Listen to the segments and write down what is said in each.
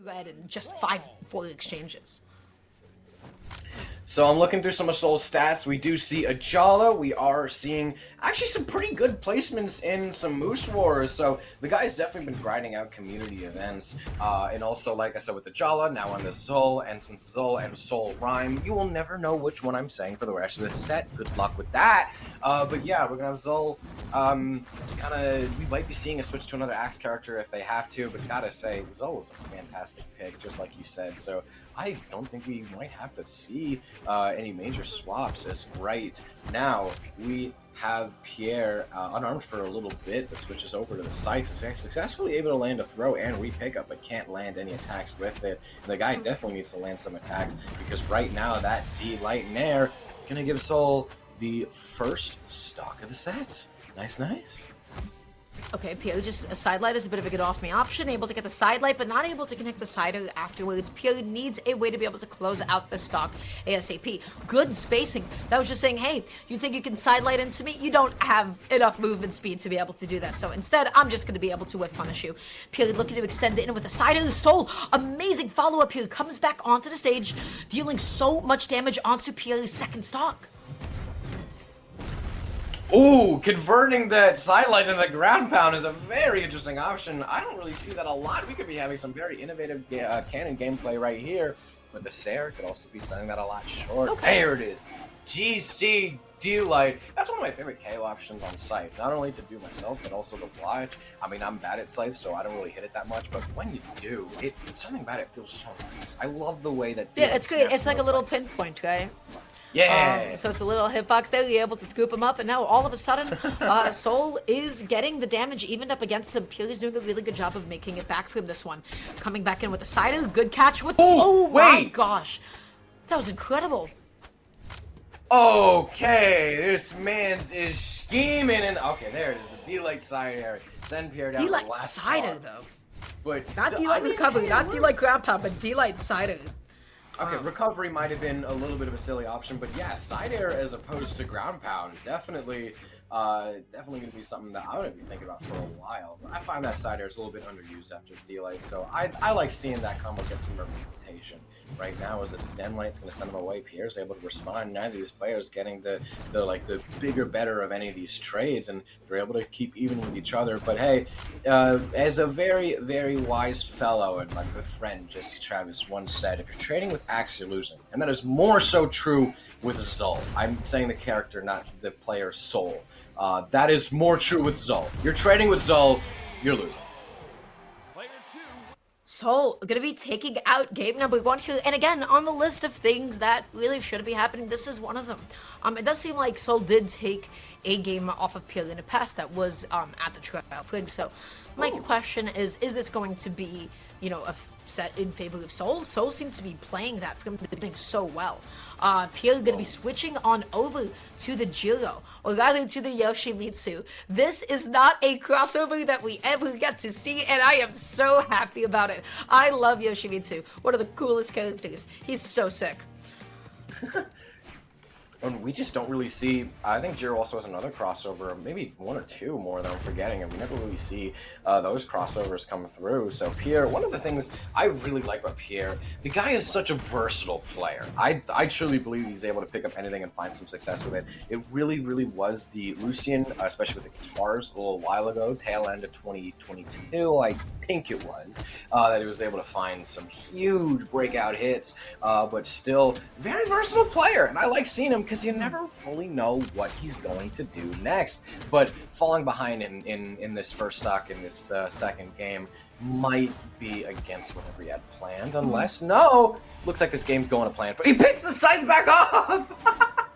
Go ahead and just 5 full exchanges. So I'm looking through some of Soul's stats. We do see a Jala. We are seeing actually some pretty good placements in some Moose Wars. So the guy's definitely been grinding out community events. And also, like I said, with the Jala, now on the Zol. And since Zol and Soul rhyme, you will never know which one I'm saying for the rest of the set. Good luck with that. But yeah, we're going to have Zol. We might be seeing a switch to another Axe character if they have to. But gotta say, Zol is a fantastic pick, just like you said. So I don't think we might have to see any major swaps as right now. We have Pierre unarmed for a little bit, but switches over to the scythe, successfully able to land a throw and re-pick up, but can't land any attacks with it. And the guy definitely needs to land some attacks, because right now that D-Light and Air gonna give Soul the first stock of the set. Nice, nice. Okay, Pierre just a sidelight is a bit of a get off me option, able to get the sidelight, but not able to connect the sider afterwards. Pierre needs a way to be able to close out the stock ASAP. Good spacing. That was just saying, hey, you think you can sidelight into me? You don't have enough movement speed to be able to do that. So instead, I'm just going to be able to whip punish you. Pierre looking to extend it in with a sider. Soul, amazing follow-up here. Comes back onto the stage, dealing so much damage onto Pierre's second stock. Ooh, converting that sidelight into the ground pound is a very interesting option. I don't really see that a lot. We could be having some very innovative cannon gameplay right here, but the Sayer could also be sending that a lot short. Okay. There it is. GC D-Light. That's one of my favorite KO options on site. Not only to do myself, but also to watch. I mean, I'm bad at sight, so I don't really hit it that much, but when you do, something about it feels so nice. I love the way that... Yeah, it's good. It's like a little pinpoint, right? Yeah. So it's a little hitbox there. You're able to scoop him up, and now all of a sudden, Soul is getting the damage evened up against him. Pierre is doing a really good job of making it back from this one. Coming back in with the sider. Good catch with... Oh my gosh. That was incredible. Okay, this man is scheming. And okay, there it is. The D-Light cider. Send Pierre down to the D-Light last cider, spot. though. But not D-Light recovery, not D-Light ground pound, but D-Light cider. Okay, recovery might have been a little bit of a silly option, but yeah, side air as opposed to ground pound, definitely going to be something that I'm going to be thinking about for a while. But I find that side air is a little bit underused after D-Light, so I like seeing that combo get some representation. Right now, as a Den Light's going to send him away, Pierre's able to respond. Neither of these players getting the bigger better of any of these trades, and they're able to keep even with each other. But hey, as a very, very wise fellow and my good friend Jesse Travis once said, if you're trading with Axe, you're losing. And that is more so true with Zol. I'm saying the character, not the player's soul. That is more true with Zol. You're trading with Zol, you're losing. Soul gonna be taking out game number 1 here, and again, on the list of things that really should be happening, this is one of them. It does seem like Soul did take a game off of Pierre in the past that was at the trial frig, so my question is this going to be, you know, a set in favor of Soul? Soul seems to be playing that from the beginning so well. Pierre gonna be switching on over to the Jiro, or rather to the Yoshimitsu. This is not a crossover that we ever get to see, and I am so happy about it. I love Yoshimitsu, one of the coolest characters. He's so sick. And we just don't really see, I think Jiro also has another crossover, maybe 1 or 2 more that I'm forgetting, and we never really see those crossovers come through. So Pierre, one of the things I really like about Pierre, the guy is such a versatile player. I truly believe he's able to pick up anything and find some success with it. It really, really was the Lucian, especially with the guitars a little while ago, tail end of 2022, I think it was, that he was able to find some huge breakout hits, but still very versatile player, and I like seeing him because you never fully know what he's going to do next. But falling behind in this first stock in this second game might be against whatever he had planned, unless, no, looks like this game's going to plan for. He picks the sights back up!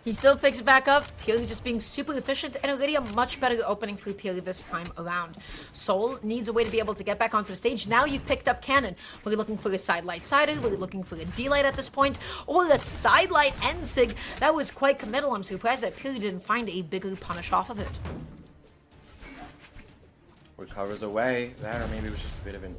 He still picks it back up. Pierre just being super efficient, and already a much better opening for Pierre this time around. Soul needs a way to be able to get back onto the stage. Now you've picked up Cannon. We're looking for a sidelight sider. We're looking for a D-Light at this point, or a sidelight N-Sig. That was quite committal. I'm surprised that Pierre didn't find a bigger punish off of it. Recovers away. That, or maybe it was just a bit of an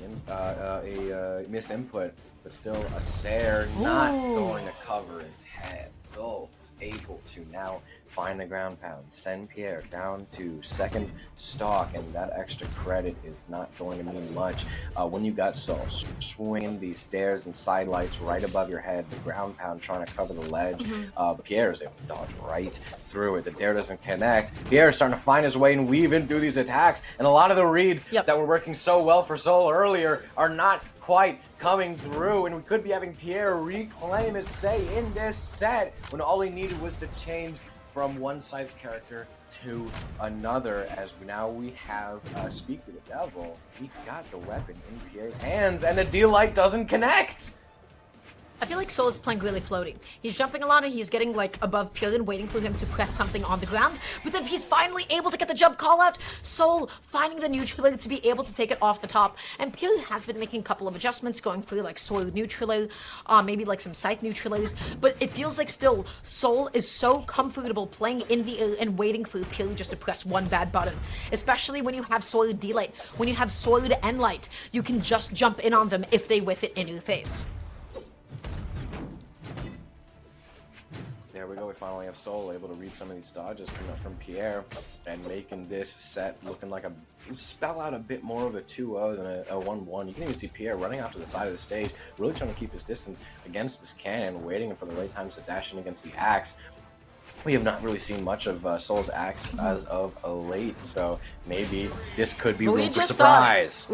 misinput. But still, a Sair not going to cover his head. Soul is able to now find the ground pound, send Pierre down to second stock, and that extra credit is not going to mean much. When you got Soul swinging these stairs and side lights right above your head, the ground pound trying to cover the ledge, but Pierre is able to dodge right through it. The dare doesn't connect. Pierre is starting to find his way and weave in through these attacks, and a lot of the reads that were working so well for Soul earlier are not quite coming through, and we could be having Pierre reclaim his say in this set when all he needed was to change from one side character to another. As now we have Speak with the Devil. He got the weapon in Pierre's hands, and the D-Light doesn't connect. I feel like Soul is playing really floaty. He's jumping a lot and he's getting like above Pier and waiting for him to press something on the ground. But then he's finally able to get the jump call out. Soul finding the neutral to be able to take it off the top. And Pier has been making a couple of adjustments, going through like Soul neutral, maybe like some scythe neutrals. But it feels like still Soul is so comfortable playing in the air and waiting for Pier just to press one bad button. Especially when you have Soul D-Light. When you have Soul N-Light, you can just jump in on them if they whiff it in your face. There we go, we finally have Soul able to read some of these dodges coming up from Pierre and making this set looking like spell out a bit more of a 2-0 than a 1-1. You can even see Pierre running off to the side of the stage, really trying to keep his distance against this cannon, waiting for the right times to dash in against the axe. We have not really seen much of Soul's axe as of late, so maybe this could be room for surprise.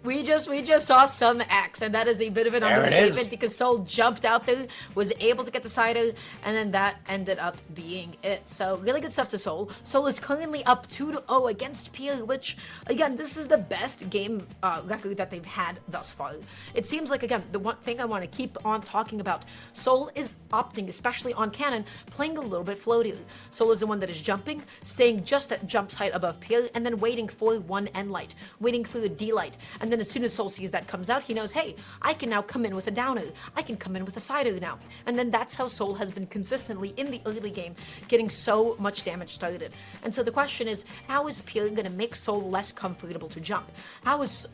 We just saw some axe, and that is a bit of an understatement because Soul jumped out there, was able to get the side out, and then that ended up being it. So really good stuff to Soul. Soul is currently up 2-0 against Pierre, which again, this is the best game record that they've had thus far. It seems like, again, the one thing I want to keep on talking about, Soul is opting, especially on cannon, playing a little bit floaty. Soul is the one that is jumping, staying just at jump height above Pierre, and then waiting for one N-Light, waiting for the D-Light, and then as soon as Soul sees that comes out, he knows, hey, I can now come in with a downer. I can come in with a sider now. And then that's how Soul has been consistently in the early game, getting so much damage started. And so the question is, how is Pierre going to make Soul less comfortable to jump? How is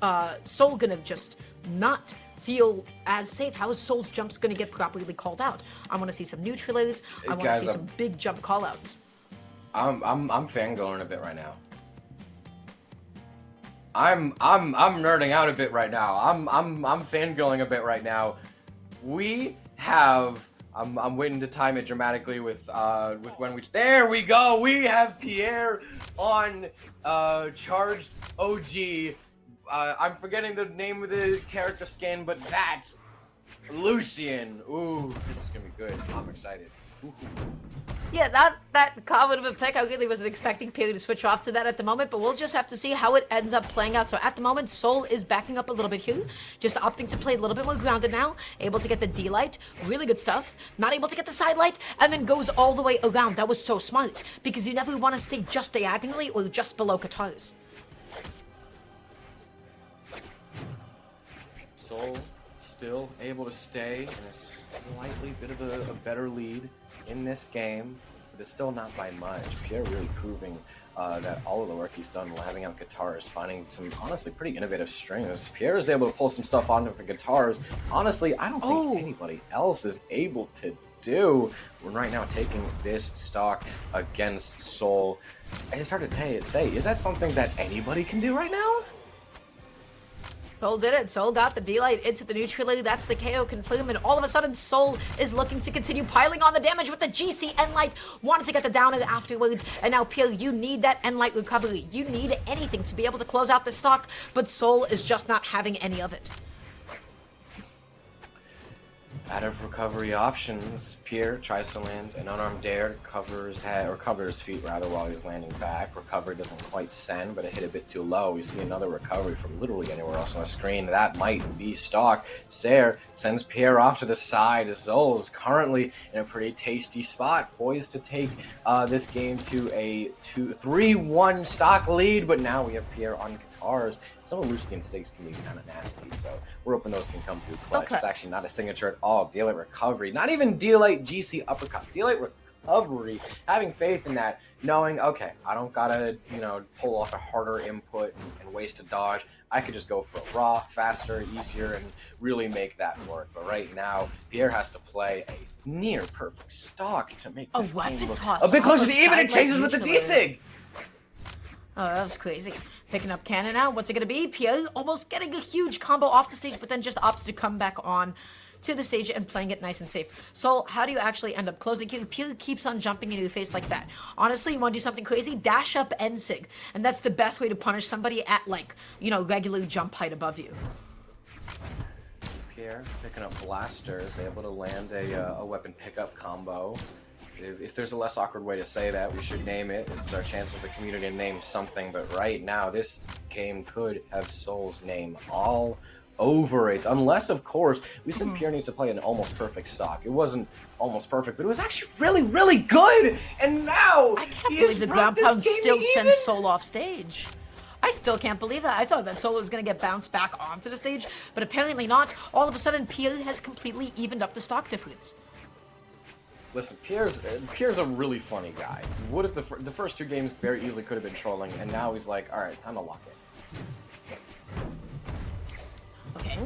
Soul going to just not feel as safe? How is Soul's jumps going to get properly called out? I want to see some neutralers. I want to see some big jump callouts. I'm fangirling a bit right now. I'm nerding out a bit right now. I'm fangirling a bit right now. We have I'm waiting to time it dramatically with when we there we go. We have Pierre on charged OG. I'm forgetting the name of the character skin, but that Lucian. Ooh, this is gonna be good. I'm excited. Ooh. Yeah, that comment of a pick, I really wasn't expecting Pierre to switch off to that at the moment, but we'll just have to see how it ends up playing out. So at the moment, Soul is backing up a little bit here, just opting to play a little bit more grounded now, able to get the D-Light, really good stuff, not able to get the side light, and then goes all the way around. That was so smart, because you never want to stay just diagonally or just below Katars. Soul still able to stay in a slightly bit of a better lead in this game, but it's still not by much. Pierre really proving that all of the work he's done having out guitars, finding some honestly pretty innovative strings. Pierre is able to pull some stuff on for guitars. Honestly, I don't think anybody else is able to do. We're right now taking this stock against Soul. It's hard to say, is that something that anybody can do right now? Soul did it. Soul got the D-Light into the neutral. That's the KO confirm, and all of a sudden Soul is looking to continue piling on the damage with the GC N-Light. Wanted to get the downer afterwards, and now Pierre, you need that N-Light recovery. You need anything to be able to close out the stock, but Soul is just not having any of it. Out of recovery options, Pierre tries to land an unarmed dare, cover his head, or cover his feet rather while he's landing back. Recovery doesn't quite send, but it hit a bit too low. We see another recovery from literally anywhere else on the screen. That might be stock. Sair sends Pierre off to the side. Soul is currently in a pretty tasty spot, poised to take this game to a 3-1 stock lead, but now we have Pierre on guitars. Some of Lucian's SIGs can be kind of nasty, so we're hoping those can come through clutch. Okay. It's actually not a signature at all. D-Light recovery, not even D-Light GC uppercut. D-Light recovery, having faith in that, knowing, okay, I don't gotta, you know, pull off a harder input and waste a dodge. I could just go for a raw, faster, easier, and really make that work. But right now, Pierre has to play a near perfect stock to make this game look a bit closer to even. It changes with the D-Sig. Oh, that was crazy. Picking up cannon now. What's it going to be? Pierre almost getting a huge combo off the stage, but then just opts to come back on to the stage and playing it nice and safe. So how do you actually end up closing? Pierre keeps on jumping into your face like that. Honestly, you want to do something crazy? Dash up N-Sig. And that's the best way to punish somebody at, like, you know, regular jump height above you. Pierre picking up blasters, able to land a weapon pickup combo. If there's a less awkward way to say that, we should name it. This is our chance as a community to name something, but right now, this game could have Soul's name all over it. Unless, of course, we said Pierre needs to play an almost perfect stock. It wasn't almost perfect, but it was actually really, really good! And now, I can't believe the ground pound still sends Soul off stage. I still can't believe that. I thought that Soul was going to get bounced back onto the stage, but apparently not. All of a sudden, Pierre has completely evened up the stock difference. Listen, Pierre's a really funny guy. What if the first two games very easily could have been trolling, and now he's like, all right, time to lock it. Okay.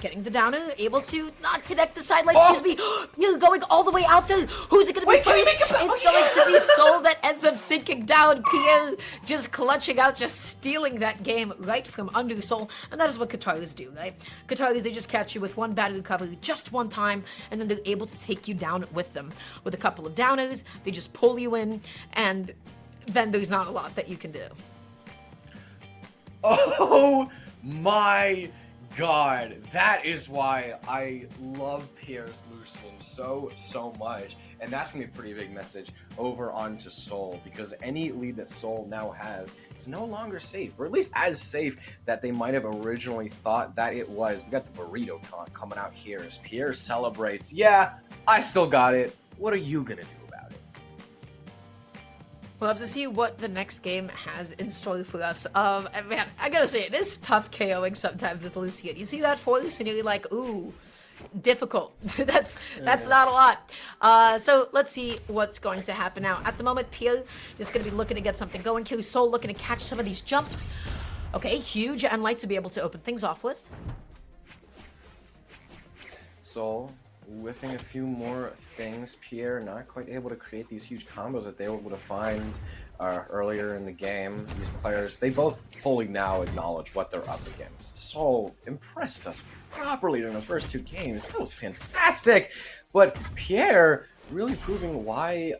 Getting the downer, able to not connect the sideline, excuse me. You're going all the way out there. Who's it going to be first? It's going to be Soul that ends up sinking down. Pierre just clutching out, just stealing that game right from under Soul. And that is what Kataras do, right? Kataras, they just catch you with one bad recovery just one time, and then they're able to take you down with them. With a couple of downers, they just pull you in, and then there's not a lot that you can do. Oh my God, that is why I love Pierre's Lucian so much, and that's gonna be a pretty big message over onto Soul, because any lead that Soul now has is no longer safe, or at least as safe that they might have originally thought that it was. We got the burrito taunt coming out here as Pierre celebrates. Yeah, I still got it. What are you gonna do? We'll have to see what the next game has in store for us. Man, I gotta say, it is tough KOing sometimes with Lucian. You see that voice and you're like, ooh, difficult. that's not a lot. So let's see what's going to happen now. At the moment, Pierre is going to be looking to get something going. Soul looking to catch some of these jumps. Okay, huge and light to be able to open things off with. Soul whipping a few more things. Pierre not quite able to create these huge combos that they were able to find earlier in the game. These players, they both fully now acknowledge what they're up against. Soul impressed us properly during the first two games. That was fantastic. But Pierre really proving why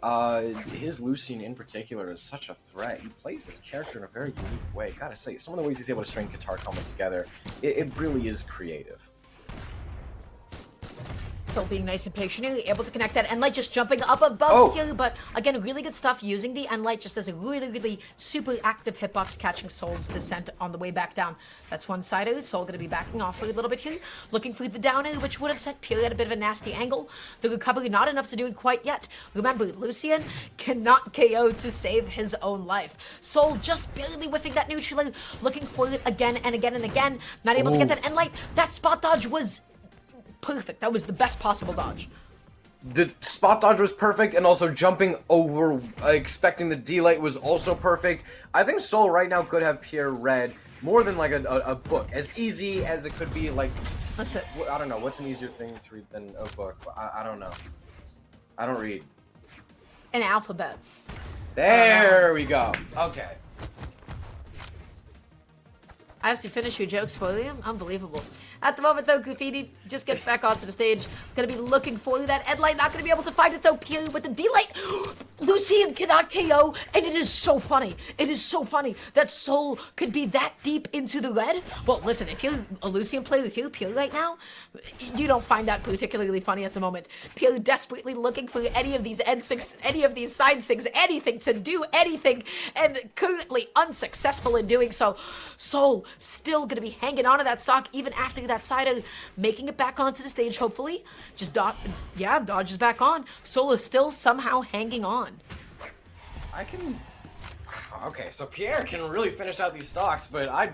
his Lucian in particular is such a threat. He plays this character in a very unique way. Gotta say, some of the ways he's able to string guitar combos together, it really is creative. Soul being nice and patient, able to connect that Enlight just jumping up above here, but again, really good stuff using the Enlight just as a really super active hitbox, catching Soul's descent on the way back down. That's one side. Soul going to be backing off for a little bit here, looking for the downer, which would have set Pierre at a bit of a nasty angle. The recovery not enough to do it quite yet. Remember, Lucian cannot KO to save his own life. Soul just barely whiffing that neutral, looking for it again and again and again, not able to get that Enlight. That spot dodge was perfect. That was the best possible dodge. The spot dodge was perfect, and also jumping over, expecting the D-light was also perfect. I think Soul right now could have Pierre read more than like a book. As easy as it could be, like... That's it. I don't know. What's an easier thing to read than a book? I don't know. I don't read. An alphabet. There we go. Okay. I have to finish your jokes for you. Unbelievable. At the moment, though, Graffiti just gets back onto the stage. Gonna be looking for that Headlight. Not gonna be able to find it, though. Pierre with the D-Light. Lucian cannot KO, and it is so funny. It is so funny that Soul could be that deep into the red. Well, listen, if you're a Lucian player, if you're Pierre right now, you don't find that particularly funny at the moment. Pierre desperately looking for any of these N6, any of these side sigs, anything to do anything, and currently unsuccessful in doing so. Soul still gonna be hanging on to that stock even after that sider, making it back onto the stage, hopefully. Just dodges back on. Soul is still somehow hanging on. Okay, so Pierre can really finish out these stocks, but I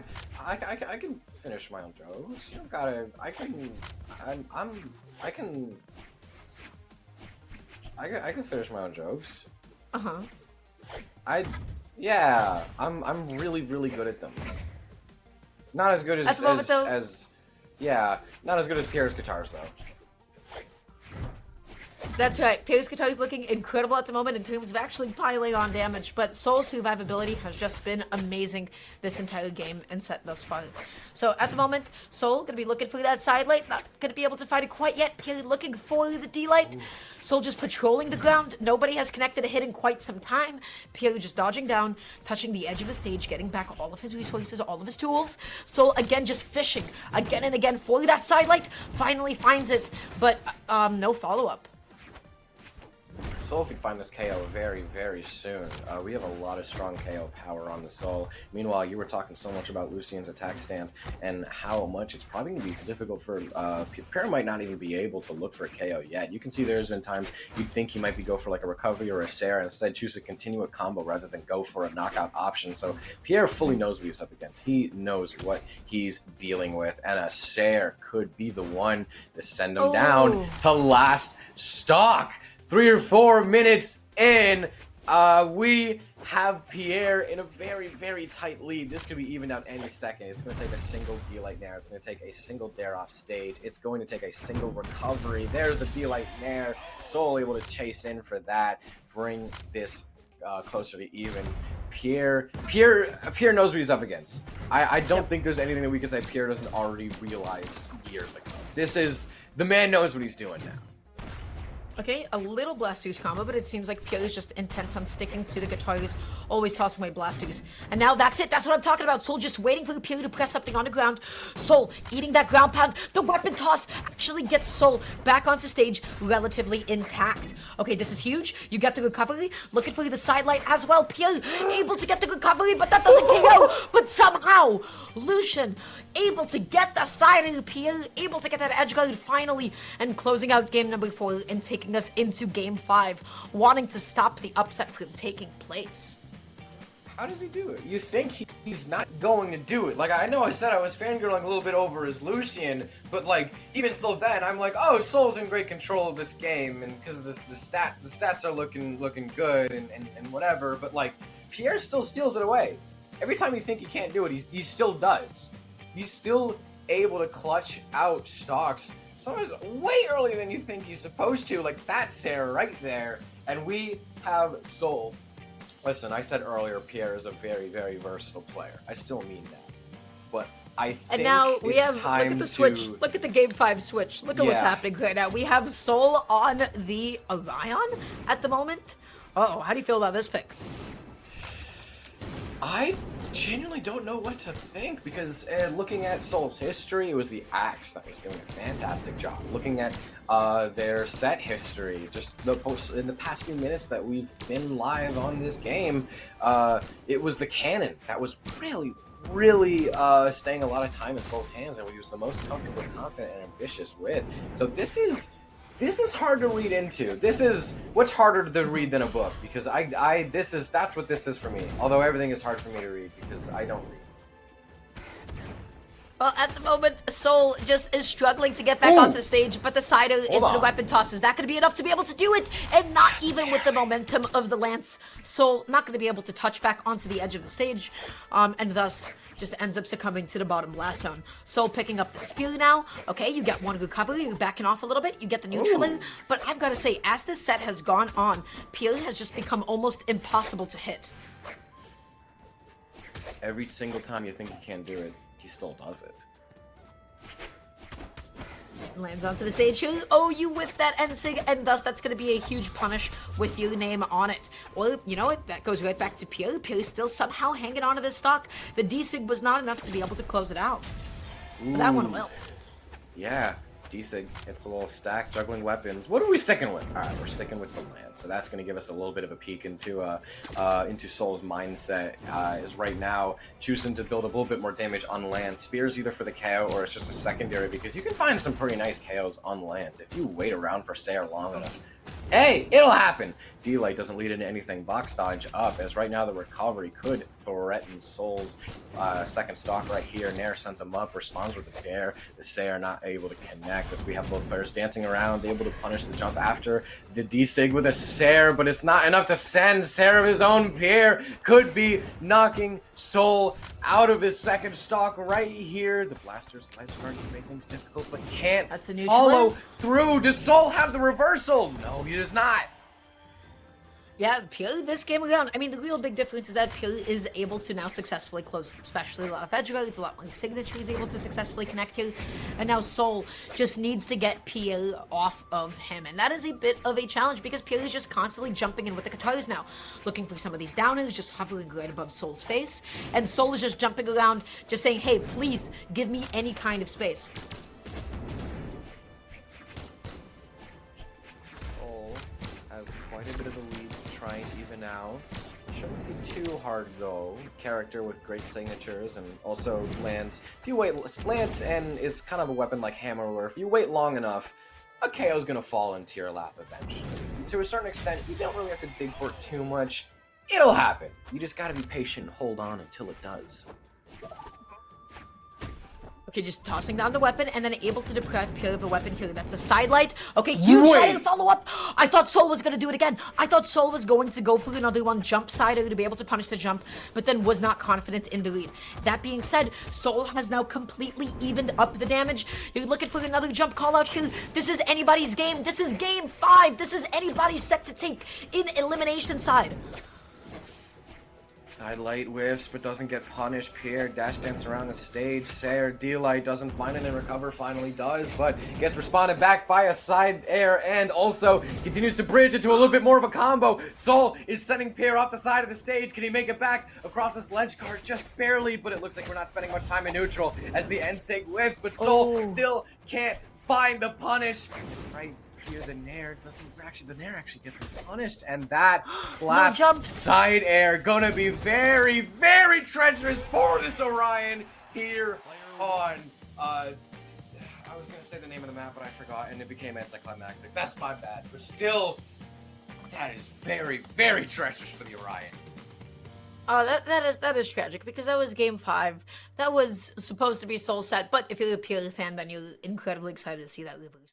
can finish my own jokes. You don't gotta. I can finish my own jokes. Uh-huh. Yeah, I'm really good at them. Not as good At the moment, though, yeah, not as good as Pierre's guitars though. that's right. Pierre's guitar is looking incredible at the moment in terms of actually piling on damage, but Soul's survivability has just been amazing this entire game and set thus far. So at the moment, Soul gonna be looking for that side light, not gonna be able to find it quite yet. Pierre looking for the D light. Soul just patrolling the ground. Nobody has connected a hit in quite some time. Pierre just dodging down, touching the edge of the stage, getting back all of his resources, all of his tools. Soul again just fishing again and again for that side light. Finally finds it, but no follow-up. Soul can find this KO very soon. We have a lot of strong KO power on the Soul. Meanwhile, you were talking so much about Lucian's attack stance and how much it's probably going to be difficult for Pierre might not even be able to look for a KO yet. You can see there's been times you'd think he might go for like a recovery or a Sarah and instead choose to continue a combo rather than go for a knockout option. So Pierre fully knows what he's up against. He knows what he's dealing with, and a Sarah could be the one to send him down to last stock. 3 or 4 minutes in, we have Pierre in a very tight lead. This could be evened out any second. It's going to take a single D-Light Nair. It's going to take a single dare off stage. It's going to take a single recovery. There's the D-Light Nair. Soul able to chase in for that. Bring this closer to even. Pierre knows what he's up against. I don't think there's anything that we can say Pierre doesn't already realize years ago. The man knows what he's doing now. Okay, a little Blasters combo, but it seems like Pierre is just intent on sticking to the guitars, always tossing away Blasters. And now that's it, that's what I'm talking about. Soul just waiting for Pierre to press something on the ground. Soul eating that ground pound. The weapon toss actually gets Soul back onto stage relatively intact. Okay, this is huge. You get the recovery, looking for the sidelight as well. Pierre able to get the recovery, but that doesn't KO. But somehow, Lucian able to get the side of Pierre, able to get that edge guard finally, and closing out game number 4 and taking us into game 5, wanting to stop the upset from taking place. How does he do it? You think he's not going to do it. Like, I know I said I was fangirling a little bit over his Lucian, but like, even still then, I'm like, oh, Soul's in great control of this game, and because the stats are looking good and whatever, but like, Pierre still steals it away. Every time you think he can't do it, he still does. He's still able to clutch out stocks sometimes way earlier than you think he's supposed to, like that Sarah right there. And we have Soul. Listen, I said earlier Pierre is a very versatile player. I still mean that. But I think and now we have, time look at the switch. Look at the game 5 switch. Look at what's happening right now. We have Soul on the Orion at the moment. Uh-oh, how do you feel about this pick? I genuinely don't know what to think because looking at Soul's history, it was the Axe that was doing a fantastic job. Looking at their set history, just in the past few minutes that we've been live on this game, it was the Cannon that was really staying a lot of time in Soul's hands and what he was the most comfortable, confident, and ambitious with. So this is hard to read into. This is what's harder to read than a book because that's what this is for me. Although everything is hard for me to read because I don't read. Well, at the moment, Soul just is struggling to get back onto the stage, but the Sider into the weapon toss, is that going to be enough to be able to do it? And not even with the momentum of the Lance, Soul not going to be able to touch back onto the edge of the stage, and thus just ends up succumbing to the bottom blast zone. Soul picking up the spear now. Okay, you get one recovery, you're backing off a little bit, you get the neutral in, but I've got to say, as this set has gone on, Pierre has just become almost impossible to hit. Every single time you think you can't do it, he still does it. Lands onto the stage here. Oh, you whip that NSIG, and thus that's going to be a huge punish with your name on it. Well, you know what? That goes right back to Pierre. Pierre's still somehow hanging onto this stock. The D-SIG was not enough to be able to close it out. But that one will. Yeah, D-SIG. It's a little stack, juggling weapons. What are we sticking with? All right, we're sticking with the Lance. So that's going to give us a little bit of a peek into Soul's mindset. Is right now choosing to build a little bit more damage on Lance. Spears either for the KO or it's just a secondary because you can find some pretty nice KOs on Lance if you wait around for Sarah long enough. Hey, it'll happen. D-Light doesn't lead into anything. Box dodge up, as right now the recovery could threaten Soul's second stock right here. Nair sends him up, responds with a dare. The Sayer not able to connect as we have both players dancing around, able to punish the jump after the D-Sig with a Sayer, but it's not enough to send. Sayer of his own, Pierre, could be knocking Soul out of his second stock right here. The Blaster's ledge guard can make things difficult, but can't follow through. Does Soul have the reversal? No, he does not. Yeah, Pierre, this game around, I mean, the real big difference is that Pierre is able to now successfully close, especially a lot of edge guards, a lot more signature is able to successfully connect here, and now Soul just needs to get Pierre off of him, and that is a bit of a challenge because Pierre is just constantly jumping in with the katars now, looking for some of these downers, just hovering right above Soul's face, and Soul is just jumping around, just saying, hey, please, give me any kind of space. Soul has quite a bit of a lead. Try and even out. Shouldn't be too hard though. Character with great signatures and also lands. If you wait, Lance and is kind of a weapon like Hammer, where if you wait long enough, a KO is gonna fall into your lap eventually. To a certain extent, you don't really have to dig for it too much. It'll happen. You just gotta be patient and hold on until it does. Okay, just tossing down the weapon and then able to deprive Pierre of a weapon here. That's a sidelight. Okay, huge side follow-up. I thought Soul was going to do it again. I thought Soul was going to go for another one, jump sider to be able to punish the jump, but then was not confident in the lead. That being said, Soul has now completely evened up the damage. You're looking for another jump call out here. This is anybody's game. This is game 5. This is anybody's set to take in elimination side. Sidelight whiffs, but doesn't get punished. Pierre dash dance around the stage. Sayer D-Light doesn't find it and recover, finally does, but gets responded back by a side air and also continues to bridge into a little bit more of a combo. Soul is sending Pierre off the side of the stage. Can he make it back across this ledge card? Just barely, but it looks like we're not spending much time in neutral as the NSIG whiffs, but Soul still can't find the punish. Right here, the Nair actually gets punished, and that slap side air gonna be very, very treacherous for this Orion here on I was gonna say the name of the map, but I forgot, and it became anticlimactic. That's my bad, but still, that is very, very treacherous for the Orion. Oh, that is tragic because that was game 5. That was supposed to be Soul set, but if you're a Pierre fan, then you're incredibly excited to see that reverse.